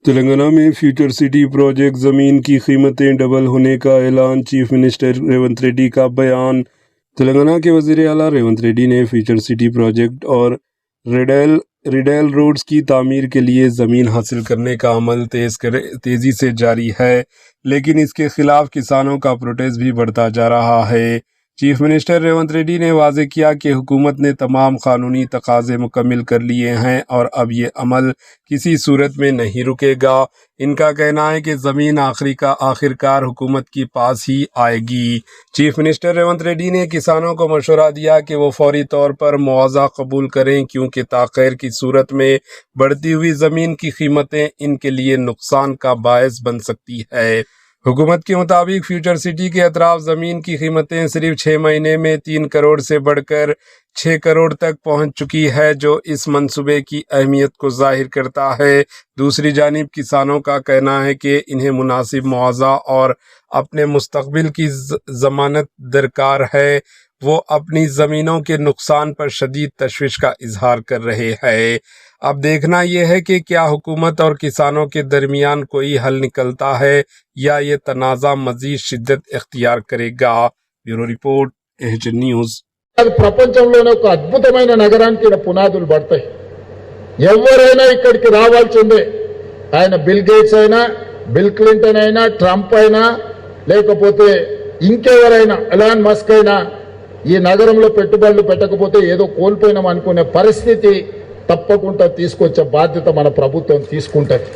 तेलंगाना में future city project ज़मीन की कीमतें डबल होने का ऐलान। चीफ मिनिस्टर रेवंत रेड्डी का बयान। तेलंगाना के वज़ीर आला रेवंत रेड्डी ने फ्यूचर सिटी प्रोजेक्ट और रिडेल रोड्स की तामीर के लिए ज़मीन हासिल करने का अमल तेज़ी से जारी है, लेकिन इसके खिलाफ किसानों का प्रोटेस्ट भी बढ़ता जा रहा है। चीफ मिनिस्टर रेवंत रेड्डी ने वाज़ेह किया कि हुकूमत ने तमाम कानूनी तकाज़े मुकम्मिल कर लिए हैं और अब ये अमल किसी सूरत में नहीं रुकेगा। इनका कहना है कि ज़मीन आखिरकार हुकूमत के पास ही आएगी। चीफ मिनिस्टर रेवंत रेड्डी ने किसानों को मशवरा दिया कि वो फौरी तौर पर मुआवजा कबूल करें, क्योंकि ताख़ीर की सूरत में बढ़ती हुई ज़मीन की कीमतें इनके लिए नुकसान का बायस बन सकती है। हुकूमत के मुताबिक फ्यूचर सिटी के अतराफ ज़मीन की कीमतें सिर्फ 6 महीने में 3 करोड़ से बढ़कर 6 करोड़ तक पहुंच चुकी है, जो इस मंसूबे की अहमियत को जाहिर करता है। दूसरी जानिब किसानों का कहना है कि इन्हें मुनासिब मुआवजा और अपने मुस्तकबिल की ज़मानत दरकार है। वो अपनी ज़मीनों के नुकसान पर शदीद तशवीश का इजहार कर रहे हैं। अब देखना यह है कि क्या हुकूमत और किसानों के दरमियान कोई हल निकलता है या ये तनाज़ा मज़ीद शिद्दत इख्तियार करेगा। Bureau report, HN news. ప్రపంచంలోనే ఒక అద్భుతమైన నగరానికి పునాదులు పడతాయి. ఎవరైనా ఇక్కడికి రావాల్సిందే. ఆయన బిల్ గేట్స్ అయినా, బిల్ క్లింటన్ అయినా, ట్రంప్ అయినా, లేకపోతే ఇంకెవరైనా ఎలాన్ మస్క్ అయినా ఈ నగరంలో పెట్టుబడులు పెట్టకపోతే ఏదో కోల్పోయినాం అనుకునే పరిస్థితి తప్పకుండా తీసుకొచ్చే బాధ్యత మన ప్రభుత్వం తీసుకుంటది.